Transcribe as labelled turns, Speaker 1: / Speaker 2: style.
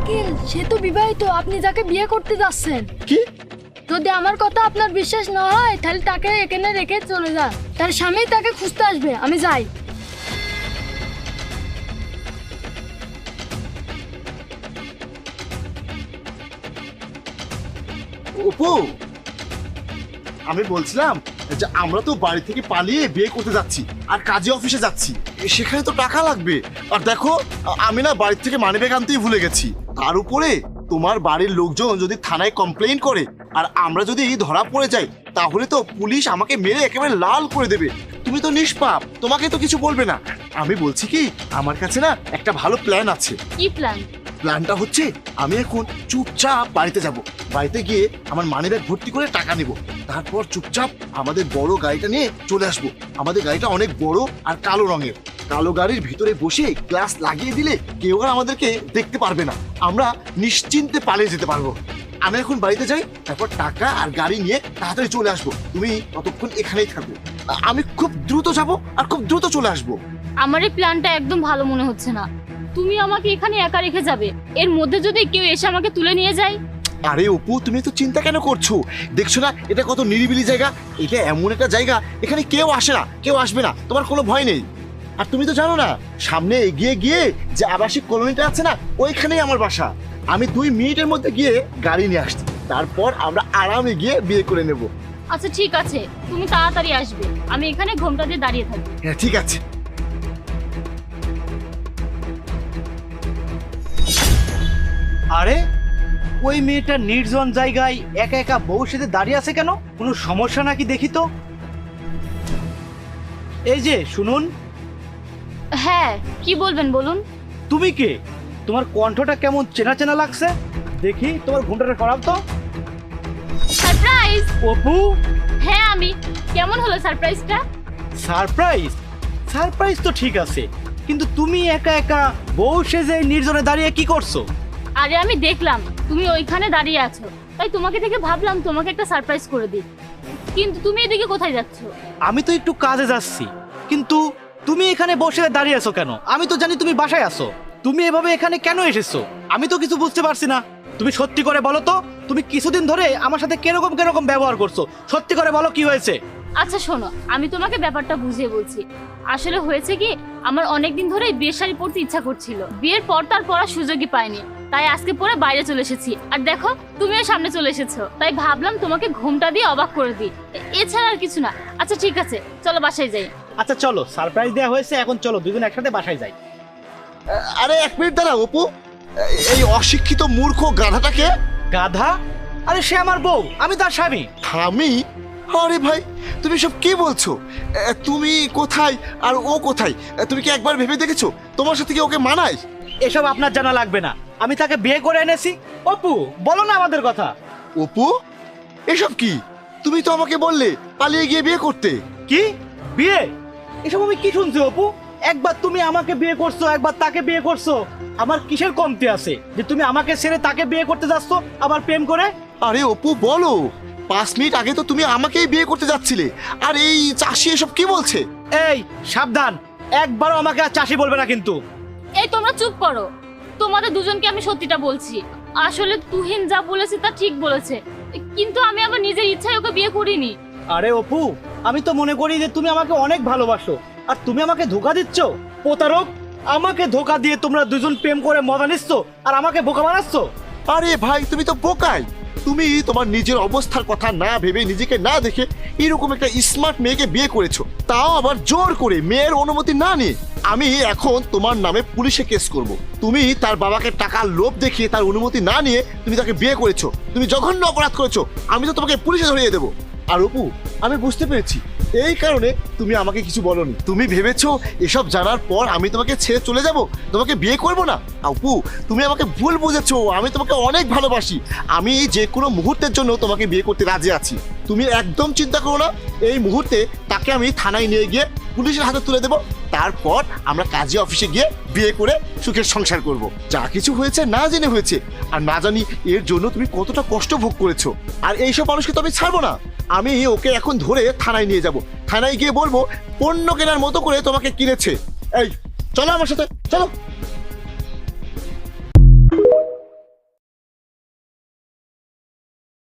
Speaker 1: Uncle, সে তো বিবাহিত, আপনি যাকে বিয়ে করতে যাচ্ছেন।
Speaker 2: কি?
Speaker 1: যদি আমার কথা আপনার বিশ্বাস না হয় তাহলে তাকে এখানে রেখে চলে যান, তার স্বামী তাকে খুঁজতে আসবে, আমি যাই।
Speaker 2: অপু, আমি বলছিলাম যে আমরা তো বাড়ি থেকে পালিয়ে বিয়ে করতে যাচ্ছি আর কাজে অফিসে যাচ্ছি, সেখানে তো টাকা লাগবে। আর দেখো, আমি না বাড়ি থেকে মানিব্যাগ আনতেই ভুলে গেছি। তার উপরে তোমার বাড়ির লোকজন যদি থানায় কমপ্লেইন করে আর আমরা যদি ধরা পড়ে যাই, তাহলে তো পুলিশ আমাকে মেরে একেবারে লাল করে দেবে। তুমি তো নিষ্পাপ, তোমাকে তো কিছু বলবে না। আমি বলছি কি, আমার কাছে না একটা ভালো প্ল্যান আছে।
Speaker 1: কি প্ল্যান?
Speaker 2: প্ল্যানটা হচ্ছে, আমি এখন চুপচাপ বাড়িতে যাব, বাড়িতে গিয়ে আমার মানিব্যাগ ভর্তি করে টাকা নেব, তারপর চুপচাপ আমাদের বড় গাড়িটা নিয়ে চলে আসবো। আমাদের গাড়িটা অনেক বড় আর কালো রঙের। কালো গাড়ির ভিতরে বসে গ্লাস লাগিয়ে দিলে কেউ আর আমাদেরকে দেখতে পারবে না, আমরা নিশ্চিন্তে পালিয়ে যেতে পারবো। আমি এখন বাড়িতে যাই, তারপর টাকা আর গাড়ি নিয়ে তাড়াতাড়ি চলে আসবো। তুমি ততক্ষণ এখানেই থাকো, আমি খুব দ্রুত যাব আর খুব দ্রুত চলে আসবো।
Speaker 3: আমার এই প্ল্যানটা একদম ভালো মনে হচ্ছে না। তুমি আমাকে এখানে একা রেখে যাবে, এর মধ্যে যদি কেউ এসে আমাকে তুলে নিয়ে যায়?
Speaker 2: আরে অপু, তুমি তো চিন্তা কেন করছো? দেখছো না এটা কত নিরিবিলি জায়গা। এটা এমন একটা জায়গা, এখানে কেউ আসে না, কেউ আসবে না, তোমার কোনো ভয় নেই। আর তুমি তো জানো না, সামনে এগিয়ে গিয়ে যে আবাসিক কলোনিটা আছে না, ওইখানেই আমার বাসা। আমি 2 মিনিটের মধ্যে গিয়ে গাড়ি নিয়ে আসছি, তারপর আমরা আরামে গিয়ে বিয়ে করে নেব।
Speaker 3: আচ্ছা ঠিক আছে, তুমি তাড়াতাড়ি আসবে, আমি এখানে ঘোমটা দিয়ে দাঁড়িয়ে থাকবো।
Speaker 2: হ্যাঁ ঠিক আছে।
Speaker 4: আরে ওই মেয়েটা নির্জন জায়গায় একা একা বউর সাথে দাঁড়িয়ে আছে কেন? কোনো সমস্যা নাকি দেখি তো। এই যে শুনুন।
Speaker 3: হ্যাঁ, কি বলবেন বলুন।
Speaker 4: তুমি কে? তোমার কণ্ঠটা কেমন চেনা চেনা লাগছে। দেখি তোমার ঘুমটাটা করাও তো।
Speaker 3: সারপ্রাইজ!
Speaker 4: অপু,
Speaker 3: হ্যাঁ আমি। কেমন হলো সারপ্রাইজটা?
Speaker 4: সারপ্রাইজ? সারপ্রাইজ তো ঠিক আছে, কিন্তু তুমি একা একা বউ সেজে নির্জনে দাঁড়িয়ে কি করছো?
Speaker 3: আরে আমি দেখলাম তুমি ওইখানে দাঁড়িয়ে আছো, তাই তোমাকে দেখে ভাবলাম তোমাকে একটা সারপ্রাইজ করে দিই। কিন্তু তুমি এদিকে কোথায় যাচ্ছো?
Speaker 4: আমি তো একটু কাজে যাচ্ছি, কিন্তু তুমি এখানে বসে দাঁড়িয়ে আছো কেন? আমি তো জানি তুমি বাসায় আছো, তুমি এভাবে এখানে কেন এসেছো আমি তো কিছু বুঝতে পারছি না। তুমি সত্যি করে বলো তো, তুমি কিছুদিন ধরে আমার সাথে কিরকম কিরকম ব্যবহার করছো, সত্যি করে বলো কি হয়েছে।
Speaker 3: আচ্ছা শোনো, আমি তোমাকে ব্যাপারটা বুঝিয়ে বলছি। আসলে হয়েছে কি, আমার অনেকদিন ধরেই বিয়ের শাড়ি পরতে ইচ্ছা করছিল, বিয়ের পর তার পরার সুযোগই পাইনি, তাই আজকে পরে বাইরে চলে এসেছি। আর দেখো তুমিও সামনে চলে এসেছো, তাই ভাবলাম তোমাকে ঘুমটা দিয়ে অবাক করে দিই, এছাড়া আর কিছু না। আচ্ছা ঠিক আছে, চলো বাসায় যাই।
Speaker 4: আচ্ছা চলো, সারপ্রাইজ দেওয়া হয়েছে, এখন চলো দুজন একসাথে বাসায় যাই।
Speaker 2: আরে 1 মিনিট দাঁড়া অপু, এই অশিক্ষিত মূর্খ গাধাটাকে।
Speaker 4: গাধা? আরে সে আমার বউ, আমি তার স্বামী।
Speaker 2: আমি? আরে ভাই, তুমি সব কি বলছো? তুমি কোথায় আর ও কোথায়? তুমি কি একবার ভেবে দেখেছো তোমার সাথে কি ওকে মানায়?
Speaker 4: এসব আপনার জানা লাগবে না, আমি তাকে বিয়ে করে এনেছি। অপু, বলো না আমাদের কথা।
Speaker 2: অপু, এসব কি? তুমি তো আমাকে বললে পালিয়ে গিয়ে বিয়ে করতে।
Speaker 4: কি বিয়ে? এসব আমি কি শুনছি অপু? একবার তুমি আমাকে বিয়ে করছো, একবার তাকে বিয়ে করছো, আমার কিসের কমতি আছে যে তুমি আমাকে ছেড়ে তাকে বিয়ে করতে যাচ্ছ আবার প্রেম করে?
Speaker 2: আরে অপু বলো, 5 মিনিট আগে তো তুমি আমাকেই বিয়ে করতে যাচ্ছিলে, আর এই চাষি এসব কি বলছে?
Speaker 4: এই সাবধান, একবারও আমাকে আর চাষি বলবে না কিন্তু।
Speaker 3: এই তোমরা চুপ করো, তোমাদের দুজনকে আমি সত্যিটা বলছি। আসলে তুহিন যা বলেছে তা ঠিক বলেছে, কিন্তু আমি আমার নিজের ইচ্ছায় ওকে বিয়ে করিনি।
Speaker 4: আরে অপু, আমি তো মনে করি যে তুমি আমাকে অনেক ভালোবাসো, আর তুমি আমাকে ধোকা দিচ্ছ। প্রতারক, আমাকে ধোকা দিয়ে তোমরা দুজন প্রেম করে মজা নিচ্ছ আর আমাকে বোকা বানাচ্ছ।
Speaker 2: আরে ভাই, তুমি তো বোকাই। তুমি তোমার নিজের অবস্থার কথা না ভেবে, নিজেকে না দেখে এরকম একটা স্মার্ট মেয়েকে বিয়ে করেছো, তাও আবার জোর করে, মেয়ের অনুমতি না নিয়ে। আমি এখন তোমার নামে পুলিশে কেস করব। তুমি তার বাবাকে টাকার লোভ দেখিয়ে তার অনুমতি না নিয়ে তুমি তাকে বিয়ে করেছো, তুমি জঘন্য অপরাধ করেছো। আমি তো তোমাকে পুলিশে ধরিয়ে দেবো। আর অপু, আমি বুঝতে পেরেছি এই কারণে তুমি আমাকে কিছু বলোনি। তুমি ভেবেছো এসব জানার পর আমি তোমাকে ছেড়ে চলে যাব, তোমাকে বিয়ে করব না। অপু, তুমি আমাকে ভুল বুঝেছো, আমি তোমাকে অনেক ভালোবাসি। আমি যে কোনো মুহূর্তের জন্য তোমাকে বিয়ে করতে রাজি আছি। তুমি একদম চিন্তা করো না, এই মুহূর্তে তাকে আমি থানায় নিয়ে গিয়ে পুলিশের হাতে তুলে দেবো, তারপর আমরা কাজী অফিসে গিয়ে বিয়ে করে সুখের সংসার করব। যা কিছু হয়েছে না জেনে হয়েছে, আর না জানি এর জন্য তুমি কতটা কষ্ট ভোগ করেছো। আর এইসব মানুষকে তো আমি ছাড়বো না, আমি ওকে এখন ধরে থানায় নিয়ে যাব। থানায় গিয়ে বলবো পণ্য কেনার মতো করে তোমাকে কিনেছে। এই চলো আমার সাথে, চলো।